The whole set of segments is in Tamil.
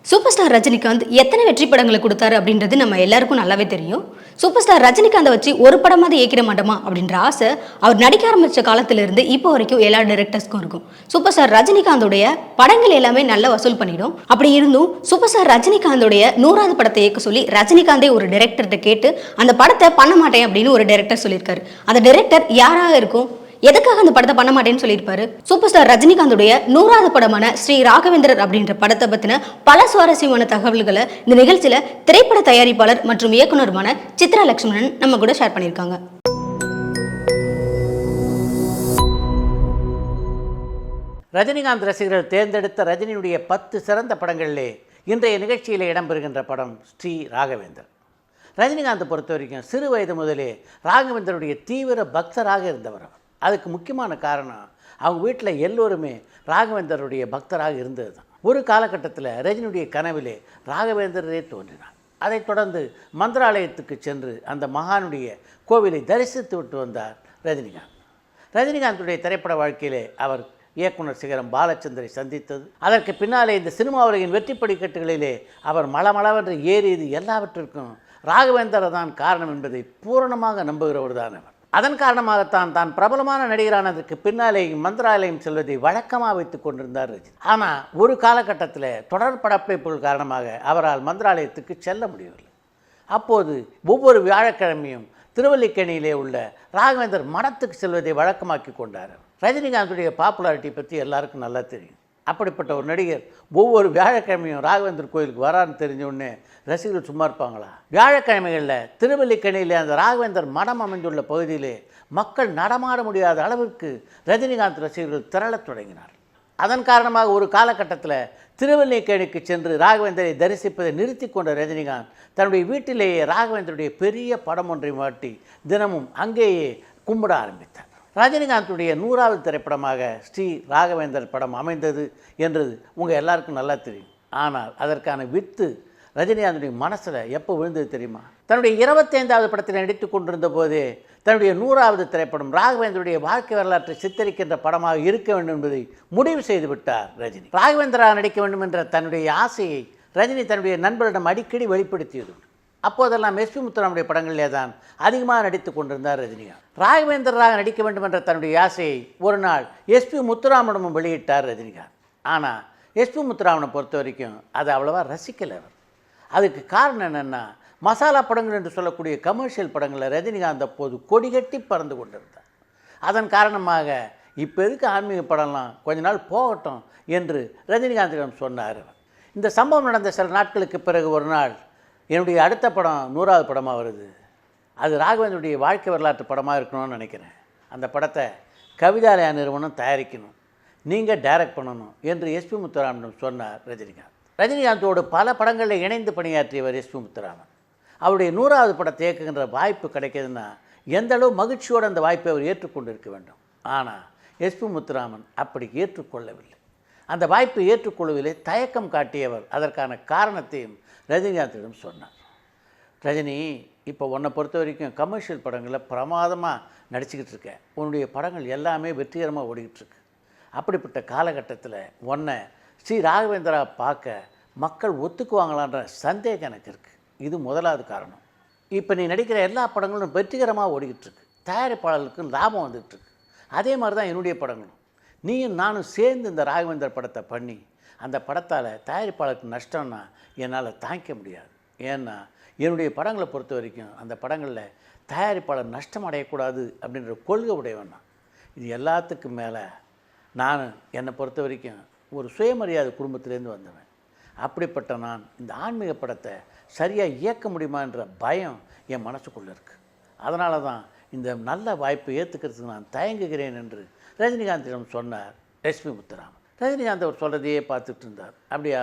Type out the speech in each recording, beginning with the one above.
சூப்பர் ஸ்டார் ரஜினிகாந்த் எத்தனை வெற்றி படங்களை கொடுத்தாரு அப்படின்றது நம்ம எல்லாருக்கும் நல்லாவே தெரியும். சூப்பர் ஸ்டார் ரஜினிகாந்தை வச்சு ஒரு படமாவது ஏற்கிற மாட்டோமா அப்படின்ற ஆசை அவர் நடிக்க ஆரம்பித்த காலத்திலிருந்து இப்போ வரைக்கும் எல்லா டைரக்டர்ஸ்க்கும் இருக்கும். சூப்பர் ஸ்டார் ரஜினிகாந்தோடைய படங்கள் எல்லாமே நல்ல வசூல் பண்ணிடும். அப்படி இருந்தும் சூப்பர் ஸ்டார் ரஜினிகாந்தோடைய 100வது படத்தை இயக்க சொல்லி ரஜினிகாந்தே ஒரு டைரக்டர்கிட்ட கேட்டு அந்த படத்தை பண்ண மாட்டேன் அப்படின்னு ஒரு டைரக்டர் சொல்லியிருக்காரு. அந்த டைரக்டர் யாராக இருக்கும், எதுக்காக அந்த படத்தை பண்ண மாட்டேன்னு சொல்லியிருப்பாரு? சூப்பர் ஸ்டார் ரஜினிகாந்துடைய 100வது படமான ஸ்ரீ ராகவேந்தர் அப்படின்ற படத்தை பத்தின பல சுவாரஸ்யமான தகவல்களை இந்த நிகழ்ச்சியில திரைப்பட தயாரிப்பாளர் மற்றும் இயக்குனருமான சித்ரா லட்சுமணன் நம்ம கூட ஷேர் பண்ணியிருக்காங்க. ரஜினிகாந்த் ரசிகர்கள் தேர்ந்தெடுத்த ரஜினியுடைய 10 சிறந்த படங்களிலே இன்றைய நிகழ்ச்சியில் இடம்பெறுகின்ற படம் ஸ்ரீ ராகவேந்தர். ரஜினிகாந்தை பொறுத்த வரைக்கும் சிறு வயது முதலே ராகவேந்தருடைய தீவிர பக்தராக இருந்தவர். அதுக்கு முக்கியமான காரணம் அவங்க வீட்டில் எல்லோருமே ராகவேந்தருடைய பக்தராக இருந்தது தான். ஒரு காலகட்டத்தில் ரஜினியுடைய கனவிலே ராகவேந்தரே தோன்றினார். அதைத் தொடர்ந்து மந்திராலயத்துக்கு சென்று அந்த மகானுடைய கோவிலை தரிசித்து விட்டு வந்தார் ரஜினிகாந்த். ரஜினிகாந்துடைய திரைப்பட வாழ்க்கையிலே அவர் இயக்குனர் சிகரம் பாலச்சந்தரை சந்தித்தது, அதற்கு பின்னாலே இந்த சினிமா உலகின் வெற்றி படிக்கட்டுகளிலே அவர் மளமளவென்று ஏறியது எல்லாவற்றிற்கும் ராகவேந்தர் தான் காரணம் என்பதை பூரணமாக நம்புகிறவர் தான் அவர். அதன் காரணமாகத்தான் தான் பிரபலமான நடிகரானதற்கு பின்னாலே மந்திராலயம் செல்வதை வழக்கமாக வைத்துக் கொண்டிருந்தார் ரஜினி. ஆனால் ஒரு காலகட்டத்தில் தொடர் படப்பிடிப்புகள் காரணமாக அவரால் மந்திராலயத்துக்கு செல்ல முடியவில்லை. அப்போது ஒவ்வொரு வியாழக்கிழமையும் திருவல்லிக்கேணியிலே உள்ள ராகவேந்தர் மடத்துக்கு செல்வதை வழக்கமாக்கி கொண்டார். ரஜினிகாந்துடைய பாப்புலாரிட்டி பற்றி எல்லாருக்கும் நல்லா தெரியும். அப்படிப்பட்ட ஒரு நடிகர் ஒவ்வொரு வியாழக்கிழமையும் ராகவேந்தர் கோயிலுக்கு வரான்னு தெரிஞ்ச உடனே ரசிகர்கள் சும்மா இருப்பாங்களா? வியாழக்கிழமைகளில் திருவல்லிக்கேணியிலே அந்த ராகவேந்தர் மடம் அமைந்துள்ள பகுதியிலே மக்கள் நடமாட முடியாத அளவிற்கு ரஜினிகாந்த் ரசிகர்கள் திரளத் தொடங்கினார். அதன் காரணமாக ஒரு காலகட்டத்தில் திருவல்லிக்கேணிக்கு சென்று ராகவேந்தரை தரிசிப்பதை நிறுத்தி கொண்ட ரஜினிகாந்த் தன்னுடைய வீட்டிலேயே ராகவேந்தருடைய பெரிய படம் ஒன்றை மாட்டி தினமும் அங்கேயே கும்பிட ஆரம்பித்தார். ரஜினிகாந்துடைய 100வது திரைப்படமாக ஸ்ரீ ராகவேந்தர் படம் அமைந்தது என்றது உங்கள் எல்லாருக்கும் நல்லா தெரியும். ஆனால் அதற்கான வித்து ரஜினிகாந்துடைய மனசில் எப்போ விழுந்தது தெரியுமா? தன்னுடைய 25வது படத்தில் நடித்து கொண்டிருந்த போதே தன்னுடைய 100வது திரைப்படம் ராகவேந்தருடைய வாழ்க்கை வரலாற்றை சித்தரிக்கின்ற படமாக இருக்க வேண்டும் என்பதை முடிவு செய்து விட்டார் ரஜினி. ராகவேந்தராக நடிக்க வேண்டும் என்ற தன்னுடைய ஆசையை ரஜினி தன்னுடைய நண்பரிடம் அடிக்கடி வெளிப்படுத்தியது. அப்போதெல்லாம் எஸ்பி முத்துராமனுடைய படங்களிலே தான் அதிகமாக நடித்து கொண்டிருந்தார் ரஜினிகாந்த். ராகவேந்தராக நடிக்க வேண்டும் என்ற தன்னுடைய ஆசையை ஒரு நாள் எஸ்பி முத்துராமனிடமும் வெளியிட்டார் ரஜினிகாந்த். ஆனால் எஸ்பி முத்துராமனை பொறுத்த வரைக்கும் அதை அவ்வளோவா ரசிக்கலை அவர். அதுக்கு காரணம் என்னென்னா, மசாலா படங்கள் என்று சொல்லக்கூடிய கமர்ஷியல் படங்களில் ரஜினிகாந்த் அப்போது கொடிகட்டி பறந்து கொண்டிருந்தார். அதன் காரணமாக இப்போ எதுக்கு ஆன்மீக படம்லாம் கொஞ்ச நாள் போகட்டும் என்று ரஜினிகாந்திடம் சொன்னார். இந்த சம்பவம் நடந்த சில நாட்களுக்கு பிறகு ஒரு நாள் என்னுடைய அடுத்த படம் 100வது படமாக வருது, அது ராகவேந்தருடைய வாழ்க்கை வரலாற்று படமாக இருக்கணும்னு நினைக்கிறேன். அந்த படத்தை கவிதாலயா நிறுவனம் தயாரிக்கணும், நீங்கள் டைரக்ட் பண்ணணும் என்று எஸ்பி முத்துராமனிடம் சொன்னார் ரஜினிகாந்த். ரஜினிகாந்தோடு பல படங்களில் இணைந்து பணியாற்றியவர் எஸ்பி முத்துராமன். அவருடைய 100வது படத்தை இயக்குகின்ற வாய்ப்பு கிடைக்கிதுன்னா எந்த அளவு மகிழ்ச்சியோடு அந்த வாய்ப்பை அவர் ஏற்றுக்கொண்டிருக்க வேண்டும். ஆனால் எஸ்பி முத்துராமன் அப்படி ஏற்றுக்கொள்ளவில்லை. அந்த வாய்ப்பை ஏற்றுக்கொள்ளவில்லை, தயக்கம் காட்டியவர் அதற்கான காரணத்தையும் ரஜினிகாந்திடம் சொன்னார். ரஜினி, இப்போ உன்னை பொறுத்த வரைக்கும் கமர்ஷியல் படங்களில் பிரமாதமாக நடிச்சுக்கிட்டு இருக்கேன், உன்னுடைய படங்கள் எல்லாமே வெற்றிகரமாக ஓடிக்கிட்டுருக்கு. அப்படிப்பட்ட காலகட்டத்தில் உன்னை ஸ்ரீ ராகவேந்திரா பார்க்க மக்கள் ஒத்துக்குவாங்களான்ற சந்தேகம் எனக்கு இருக்குது. இது முதலாவது காரணம். இப்போ நீ நடிக்கிற எல்லா படங்களும் வெற்றிகரமாக ஓடிக்கிட்டுருக்கு, தயாரிப்பாளர்களுக்கு லாபம் வந்துகிட்ருக்கு. அதே மாதிரி தான் என்னுடைய படங்களும். நீயும் நானும் சேர்ந்து இந்த ராகவேந்தர் படத்தை பண்ணி அந்த படத்தால் தயாரிப்பாளருக்கு நஷ்டம்னா என்னால் தாங்கிக்க முடியாது. ஏன்னா என்னுடைய படங்களை பொறுத்த வரைக்கும் அந்த படங்களில் தயாரிப்பாளர் நஷ்டம் அடையக்கூடாது அப்படின்ற கொள்கை உடையவன் நான். இது எல்லாத்துக்கும் மேலே நான் என்னை பொறுத்த வரைக்கும் ஒரு சுயமரியாதை குடும்பத்திலேருந்து வந்தவன். அப்படிப்பட்ட நான் இந்த ஆன்மீக படத்தை சரியாக இயக்க முடியுமான்ற பயம் என் மனசுக்குள்ளே இருக்குது. அதனால தான் இந்த நல்ல வாய்ப்பை ஏற்றுக்கிறதுக்கு நான் தயங்குகிறேன் என்று ரஜினிகாந்திடம் சொன்னார் எஸ்பி முத்துராமன். ரஜினிகாந்த் அவர் சொல்கிறதையே பார்த்துட்டு இருந்தார். அப்படியா,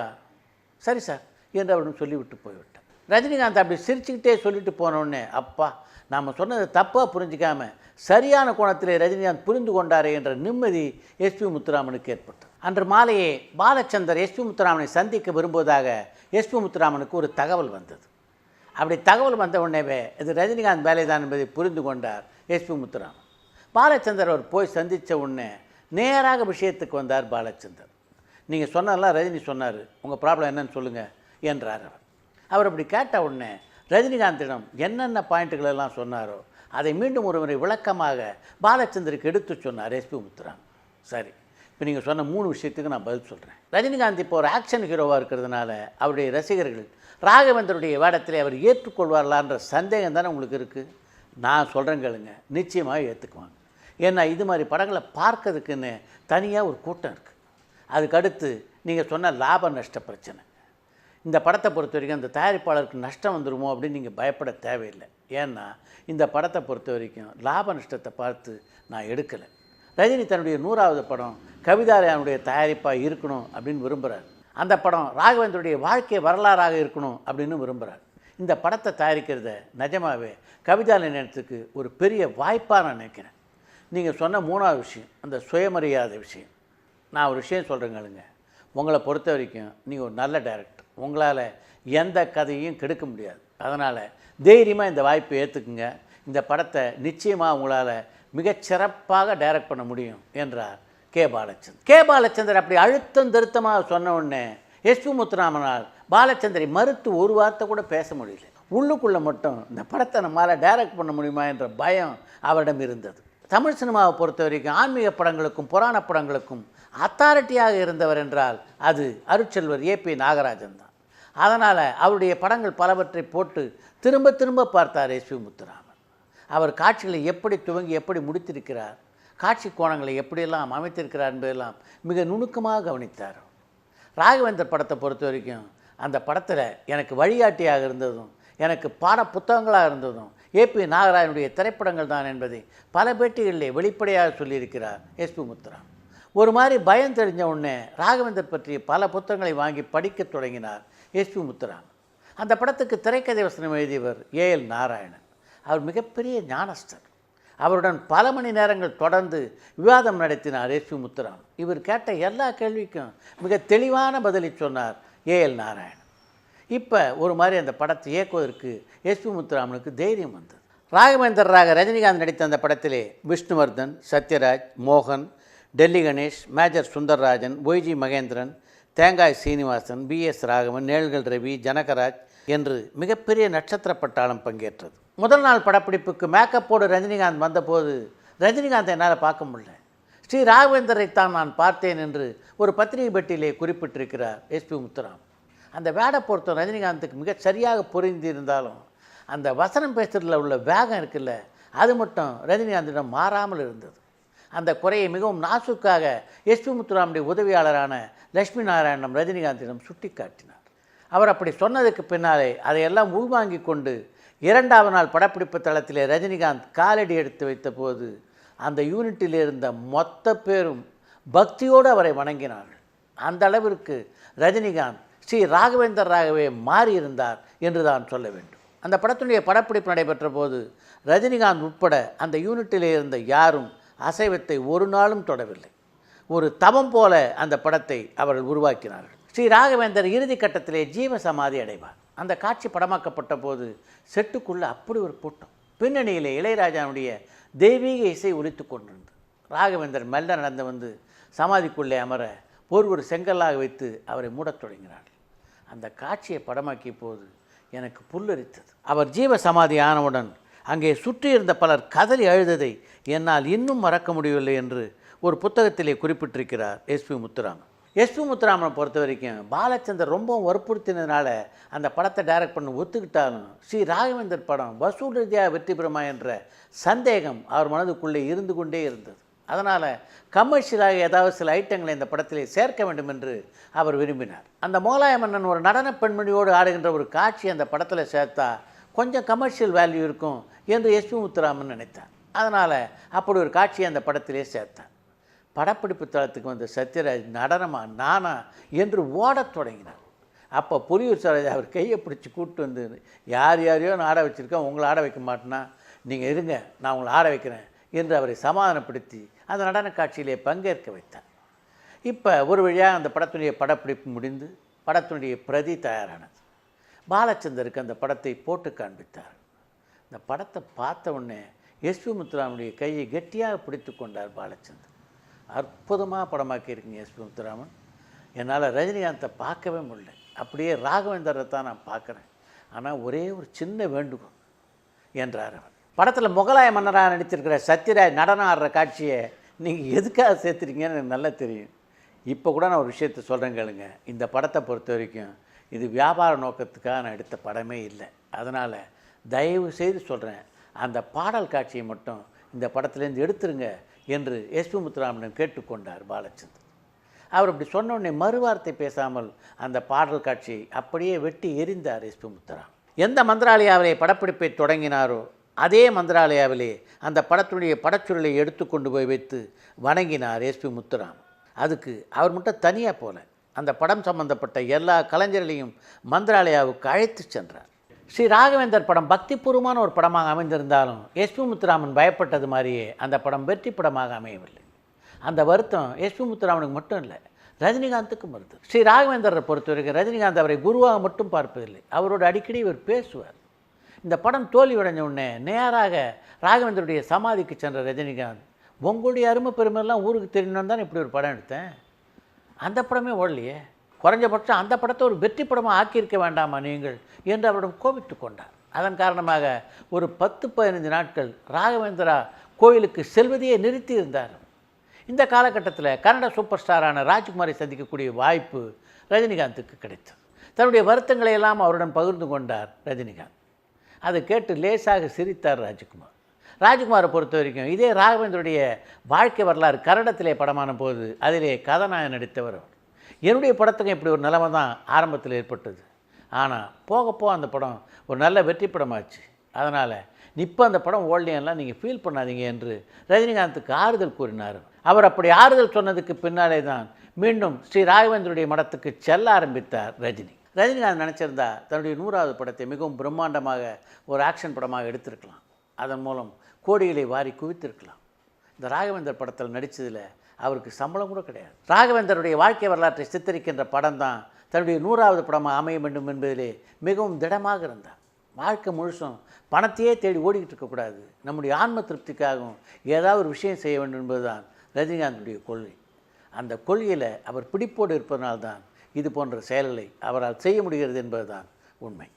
சரி சார் என்று அவரிடம் சொல்லிவிட்டு போய்விட்டார். ரஜினிகாந்த் அப்படி சிரிச்சுக்கிட்டே சொல்லிட்டு போனோடனே, அப்பா நாம் சொன்னதை தப்பாக புரிஞ்சிக்காமல் சரியான கோணத்திலே ரஜினிகாந்த் புரிந்து கொண்டாரே என்ற நிம்மதி எஸ்பி முத்துராமனுக்கு ஏற்பட்டது. அன்று மாலையே பாலச்சந்தர் எஸ்பி முத்துராமனை சந்திக்க விரும்புவதாக எஸ்பி முத்துராமனுக்கு ஒரு தகவல் வந்தது. அப்படி தகவல் வந்த உடனேவே இது ரஜினிகாந்த் வேலை தான் என்பதை புரிந்து கொண்டார் எஸ்பி முத்துராமன். பாலச்சந்தர் அவர் போய் சந்தித்த உடனே நேராக விஷயத்துக்கு வந்தார் பாலச்சந்தர். நீங்கள் சொன்னதெல்லாம் ரஜினி சொன்னார், உங்கள் ப்ராப்ளம் என்னன்னு சொல்லுங்கள் என்றார் அவர். அவர் அப்படி கேட்ட உடனே ரஜினிகாந்திடம் என்னென்ன பாயிண்ட்டுகள் எல்லாம் சொன்னாரோ அதை மீண்டும் ஒரு முறை விளக்கமாக பாலச்சந்தருக்கு எடுத்து சொன்னார் எஸ்பி முத்துராமன். சரி, இப்போ நீங்கள் சொன்ன 3 விஷயத்துக்கு நான் பதில் சொல்கிறேன். ரஜினிகாந்த் இப்போ ஒரு ஆக்ஷன் ஹீரோவாக இருக்கிறதுனால அவருடைய ரசிகர்கள் ராகவேந்தருடைய வேடத்திலே அவர் ஏற்றுக்கொள்வார்களான்ற சந்தேகம் தானே உங்களுக்கு இருக்குது. நான் சொல்கிறேன் கேளுங்க, நிச்சயமாக ஏற்றுக்குவாங்க. ஏன்னா இது மாதிரி படங்களை பார்க்கறதுக்குன்னு தனியாக ஒரு கூட்டம் இருக்குது. அதுக்கடுத்து நீங்கள் சொன்ன லாப நஷ்ட பிரச்சனை. இந்த படத்தை பொறுத்த வரைக்கும் அந்த தயாரிப்பாளருக்கு நஷ்டம் வந்துடுமோ அப்படின்னு நீங்கள் பயப்பட தேவையில்லை. ஏன்னா இந்த படத்தை பொறுத்த வரைக்கும் லாப நஷ்டத்தை பார்த்து நான் எடுக்கலை. ரஜினி தன்னுடைய 100வது படம் கவிதாலயானுடைய தயாரிப்பாக இருக்கணும் அப்படின்னு விரும்புகிறார். அந்த படம் ராகவேந்தருடைய வாழ்க்கை வரலாறாக இருக்கணும் அப்படின்னு விரும்புகிறார். இந்த படத்தை தயாரிக்கிறத நிஜமாகவே கவிதாலயத்துக்கு ஒரு பெரிய வாய்ப்பாக நான் நினைக்கிறேன். நீங்கள் சொன்ன 3வது விஷயம், அந்த சுயமரியாதை விஷயம். நான் ஒரு விஷயம் சொல்கிறேங்களுங்க, உங்களை பொறுத்த வரைக்கும் நீங்கள் ஒரு நல்ல டைரக்டர். உங்களால் எந்த கதையும் கெடுக்க முடியாது. அதனால் தைரியமாக இந்த வாய்ப்பை ஏற்றுக்குங்க. இந்த படத்தை நிச்சயமாக உங்களால் மிகச்சிறப்பாக டைரக்ட் பண்ண முடியும் என்றார் கே. பாலச்சந்தர். கே. பாலச்சந்தர் அப்படி அழுத்தம் திருத்தமாக சொன்ன உடனே எஸ்பி முத்துராமனால் பாலச்சந்தரை மறுத்து ஒரு வார்த்தை கூட பேச முடியல. உள்ளுக்குள்ளே மட்டும் இந்த படத்தை நம்மளால் டைரக்ட் பண்ண முடியுமா என்ற பயம் அவரிடம் இருந்தது. தமிழ் சினிமாவை பொறுத்த வரைக்கும் ஆன்மீக படங்களுக்கும் புராண படங்களுக்கும் அத்தாரிட்டியாக இருந்தவர் என்றால் அது அருட்செல்வர் ஏபி நாகராஜன் தான். அதனால் அவருடைய படங்கள் பலவற்றை போட்டு திரும்ப திரும்ப பார்த்தார் எஸ்பி முத்துராமன். அவர் காட்சிகளை எப்படி துவங்கி எப்படி முடித்திருக்கிறார், காட்சி கோணங்களை எப்படியெல்லாம் அமைத்திருக்கிறார் என்பதெல்லாம் மிக நுணுக்கமாக கவனித்தார். ராகவேந்தர் படத்தை பொறுத்த வரைக்கும் அந்த படத்தில் எனக்கு வழிகாட்டியாக இருந்ததும் எனக்கு பாட புத்தகங்களாக இருந்ததும் ஏபி நாகராஜனுடைய திரைப்படங்கள் தான் என்பதை பல பேட்டிகளிலே வெளிப்படையாக சொல்லியிருக்கிறார் எஸ்பி முத்துராமன். ஒரு மாதிரி பயம் தெரிஞ்ச உடனே ராகவேந்தர் பற்றிய பல புத்தகங்களை வாங்கி படிக்க தொடங்கினார் எஸ்பி முத்துராமன். அந்த படத்துக்கு திரைக்கதை வசனம் எழுதியவர் ஏஎல் நாராயணன். அவர் மிகப்பெரிய ஞானஸ்தர். அவருடன் பல மணி நேரங்கள் தொடர்ந்து விவாதம் நடத்தினார் எஸ்பி முத்துராமன். இவர் கேட்ட எல்லா கேள்விக்கும் மிக தெளிவான பதிலை சொன்னார் ஏஎல் நாராயணன். இப்போ ஒரு மாதிரி அந்த படத்தை இயக்குவதற்கு எஸ்பி முத்துராமனுக்கு தைரியம் வந்தது. ராகவேந்தராக ரஜினிகாந்த் நடித்த அந்த படத்திலே விஷ்ணுவர்தன், சத்யராஜ், மோகன், டெல்லி கணேஷ், மேஜர் சுந்தர்ராஜன், ஒய்ஜி மகேந்திரன், தேங்காய் சீனிவாசன், பிஎஸ் ராகவன், நேல்கள் ரவி, ஜனகராஜ் என்று மிகப்பெரிய நட்சத்திர பட்டாளம் பங்கேற்றது. முதல் நாள் படப்பிடிப்புக்கு மேக்கப்போடு ரஜினிகாந்த் வந்தபோது ரஜினிகாந்தை என்னால் பார்க்க முடியல. ஸ்ரீ ராகவேந்தரைத்தான் நான் பார்த்தேன் என்று ஒரு பத்திரிகை பெட்டியிலே குறிப்பிட்டிருக்கிறார் எஸ்பி முத்துராமன். அந்த வேட பொருத்தம் ரஜினிகாந்துக்கு மிக சரியாக பொருந்தியிருந்தாலும் அந்த வசனம் பேசுறதுல உள்ள வேகம் இருக்குல்ல, அது மட்டும் ரஜினிகாந்திடம் மாறாமல் இருந்தது. அந்த குறையை மிகவும் நாசுக்காக எஸ்பி முத்துராமனுடைய உதவியாளரான லட்சுமி நாராயணம் ரஜினிகாந்திடம் சுட்டி காட்டினார். அவர் அப்படி சொன்னதுக்கு பின்னாலே அதையெல்லாம் உள்வாங்கி கொண்டு 2வது நாள் படப்பிடிப்பு தளத்திலே ரஜினிகாந்த் காலடி எடுத்து வைத்த போது அந்த யூனிட்டில் இருந்த மொத்த பேரும் பக்தியோடு அவரை வணங்கினார்கள். அந்த அளவிற்கு ரஜினிகாந்த் ஸ்ரீ ராகவேந்தராகவே மாறியிருந்தார் என்று தான் சொல்ல வேண்டும். அந்த படத்தினுடைய படப்பிடிப்பு நடைபெற்ற போது ரஜினிகாந்த் உட்பட அந்த யூனிட்டிலே இருந்த யாரும் அசைவத்தை ஒரு நாளும் தொடவில்லை. ஒரு தவம் போல அந்த படத்தை அவர்கள் உருவாக்கினார்கள். ஸ்ரீ ராகவேந்தர் இறுதி கட்டத்திலே ஜீவ சமாதி அடைவார். அந்த காட்சி படமாக்கப்பட்ட போது செட்டுக்குள்ளே அப்படி ஒரு கூட்டம். பின்னணியிலே இளையராஜாவுடைய தெய்வீக இசை ஒலித்து கொண்டிருந்தது. ராகவேந்தர் மெல்ல நடந்து வந்து சமாதிக்குள்ளே அமர ஒரு செங்கல்லாக வைத்து அவரை மூடத் தொடங்கினார். அந்த காட்சியை படமாக்கிய போது எனக்கு புல்லரித்தது. அவர் ஜீவ சமாதி ஆனவுடன் அங்கே சுற்றி இருந்த பலர் கதறி அழுததை என்னால் இன்னும் மறக்க முடியவில்லை என்று ஒரு புத்தகத்திலே குறிப்பிட்டிருக்கிறார் எஸ்பி முத்துராமன். எஸ்பி முத்துராமனை பொறுத்த வரைக்கும் பாலச்சந்தர் ரொம்பவும் வற்புறுத்தினதுனால அந்த படத்தை டைரக்ட் பண்ண ஒத்துக்கிட்டாலும் ஸ்ரீ ராகவேந்தர் படம் வசூல் ரீதியாக வெற்றி பெறுமா என்ற சந்தேகம் அவர் மனதுக்குள்ளே இருந்து கொண்டே இருந்தது. அதனால் கமர்ஷியலாக ஏதாவது சில ஐட்டங்களை இந்த படத்திலே சேர்க்க வேண்டும் என்று அவர் விரும்பினார். அந்த மோகலாய மன்னன் ஒரு நடன பெண்மணியோடு ஆடுகின்ற ஒரு காட்சி அந்த படத்தில் சேர்த்தா கொஞ்சம் கமர்ஷியல் வேல்யூ இருக்கும் என்று எஸ்பி முத்துராமன் நினைத்தார். அதனால் அப்படி ஒரு காட்சியை அந்த படத்திலே சேர்த்தார். படப்பிடிப்பு தளத்துக்கு வந்த சத்யராஜ் நடனமா நானா என்று ஓடத் தொடங்கினார். அப்போ புலியூர் சரோஜா அவர் கையை பிடிச்சி கூப்பிட்டு வந்து, யாரையோ நான் ஆட வச்சுருக்கேன், உங்களை ஆட வைக்க மாட்டேன்னா நீங்கள் இருங்க, நான் உங்களை ஆட வைக்கிறேன் என்று அவரை சமாதானப்படுத்தி அந்த நடன காட்சியிலே பங்கேற்க வைத்தார். இப்போ ஒரு வழியாக அந்த படத்தினுடைய படப்பிடிப்பு முடிந்து படத்தினுடைய பிரதி தயாரானது. பாலச்சந்தருக்கு அந்த படத்தை போட்டு காண்பித்தார். இந்த படத்தை பார்த்த உடனே எஸ்பி முத்துராமனுடைய கையை கெட்டியாக பிடித்து கொண்டார் பாலச்சந்தர். அற்புதமாக படமாக்கியிருக்கீங்க எஸ்பி முத்துராமன், என்னால் ரஜினிகாந்தை பார்க்கவே முடியல. அப்படியே ராகவேந்தரை தான் நான் பார்க்குறேன். ஆனால் ஒரே ஒரு சின்ன வேண்டுகோள் என்றார் அவர். படத்தில் முகலாய மன்னராக நடித்திருக்கிற சத்யராஜ் நடனம் ஆடுற காட்சியை நீங்கள் எதுக்காக சேர்த்துறீங்கன்னு எனக்கு நல்லா தெரியும். இப்போ கூட நான் ஒரு விஷயத்த சொல்கிறேன் கேளுங்க. இந்த படத்தை பொறுத்த வரைக்கும் இது வியாபார நோக்கத்துக்காக நான் எடுத்த படமே இல்லை. அதனால் தயவு செய்து சொல்கிறேன், அந்த பாடல் காட்சியை மட்டும் இந்த படத்துலேருந்து எடுத்துருங்க என்று எஸ்பி முத்துராமன் கேட்டுக்கொண்டார் பாலச்சந்தர். அவர் அப்படி சொன்ன உடனே மறுவார்த்தை பேசாமல் அந்த பாடல் காட்சியை அப்படியே வெட்டி எறிந்தார் எஸ்பி முத்துராமன். எந்த மந்திராலயாவிலே படப்பிடிப்பை தொடங்கினாரோ அதே மந்திராலயாவிலே அந்த படத்துடைய படச்சுருளை எடுத்து கொண்டு போய் வைத்து வணங்கினார் எஸ்பி முத்துராமன். அதுக்கு அவர் மட்டும் தனியாக போல, அந்த படம் சம்பந்தப்பட்ட எல்லா கலைஞர்களையும் மந்திராலயாவுக்கு அழைத்து சென்றார். ஸ்ரீ ராகவேந்தர் படம் பக்திபூர்வமான ஒரு படமாக அமைந்திருந்தாலும் எஸ்பி முத்துராமன் பயப்பட்டது மாதிரியே அந்த படம் வெற்றி படமாக அமையவில்லை. அந்த வருத்தம் எஸ்பி முத்துராமனுக்கு மட்டும் இல்லை, ரஜினிகாந்துக்கும் வருது. ஸ்ரீ ராகவேந்தரை பொறுத்தவரைக்கும் ரஜினிகாந்த் அவரை குருவாக மட்டும் பார்ப்பதில்லை, அவரோட அடிக்கடி இவர் பேசுவார். இந்த படம் தோல்வியடைஞ்ச உடனே நேராக ராகவேந்தருடைய சமாதிக்கு சென்ற ரஜினிகாந்த், உங்களுடைய அருமை பெருமையெல்லாம் ஊருக்கு தெரியணும்னு தான் இப்படி ஒரு படம் எடுத்தேன், அந்த படமே ஓடலையே, குறைஞ்சபட்சம் அந்த படத்தை ஒரு வெற்றி படமாக ஆக்கியிருக்க வேண்டாமா நீங்கள் என்று அவரிடம் கோபித்து கொண்டார். அதன் காரணமாக ஒரு 10-15 நாட்கள் ராகவேந்திரா கோயிலுக்கு செல்வதையே நிறுத்தி இருந்தார். இந்த காலகட்டத்தில் கன்னட சூப்பர் ஸ்டாரான ராஜ்குமாரை சந்திக்கக்கூடிய வாய்ப்பு ரஜினிகாந்துக்கு கிடைத்தது. தன்னுடைய வருத்தங்களை எல்லாம் அவருடன் பகிர்ந்து கொண்டார் ரஜினிகாந்த். அதை கேட்டு லேசாக சிரித்தார் ராஜ்குமார். ராஜ்குமாரை பொறுத்த வரைக்கும் இதே ராகவேந்தருடைய வாழ்க்கை வரலாறு கன்னடத்திலே படமான போது அதிலே கதாநாயகன் நடித்தவர் அவர். என்னுடைய படத்துக்கு இப்படி ஒரு நிலைமை தான் ஆரம்பத்தில் ஏற்பட்டது. ஆனால் போக அந்த படம் ஒரு நல்ல வெற்றி படமாச்சு. அதனால் இப்போ அந்த படம் ஓடலையெல்லாம் நீங்கள் ஃபீல் பண்ணாதீங்க என்று ரஜினிகாந்துக்கு ஆறுதல் கூறினார். அவர் அப்படி ஆறுதல் சொன்னதுக்கு பின்னாலே தான் மீண்டும் ஸ்ரீ ராகவேந்தருடைய மடத்துக்கு செல்ல ஆரம்பித்தார் ரஜினிகாந்த் நினச்சிருந்தா தன்னுடைய 100வது படத்தை மிகவும் பிரம்மாண்டமாக ஒரு ஆக்ஷன் படமாக எடுத்திருக்கலாம். அதன் மூலம் கோடிகளை வாரி குவித்திருக்கலாம். இந்த ராகவேந்தர் படத்தில் நடித்ததில் அவருக்கு சம்பளம் கூட கிடையாது. ராகவேந்தருடைய வாழ்க்கை வரலாற்றை சித்தரிக்கின்ற படம் தான் தன்னுடைய 100வது படமாக அமைய வேண்டும் என்பதிலே மிகவும் திடமாக இருந்தார். வாழ்க்கை முழுசும் பணத்தையே தேடி ஓடிக்கிட்டு இருக்கக்கூடாது, நம்முடைய ஆன்ம திருப்திக்காகவும் ஏதாவது ஒரு விஷயம் செய்ய வேண்டும் என்பதுதான் ரஜினிகாந்துடைய கொள்கை. அந்த கொள்கையில் அவர் பிடிப்போடு இருப்பதனால்தான் இது போன்ற செயல்களை அவரால் செய்ய முடிகிறது என்பதுதான் உண்மை.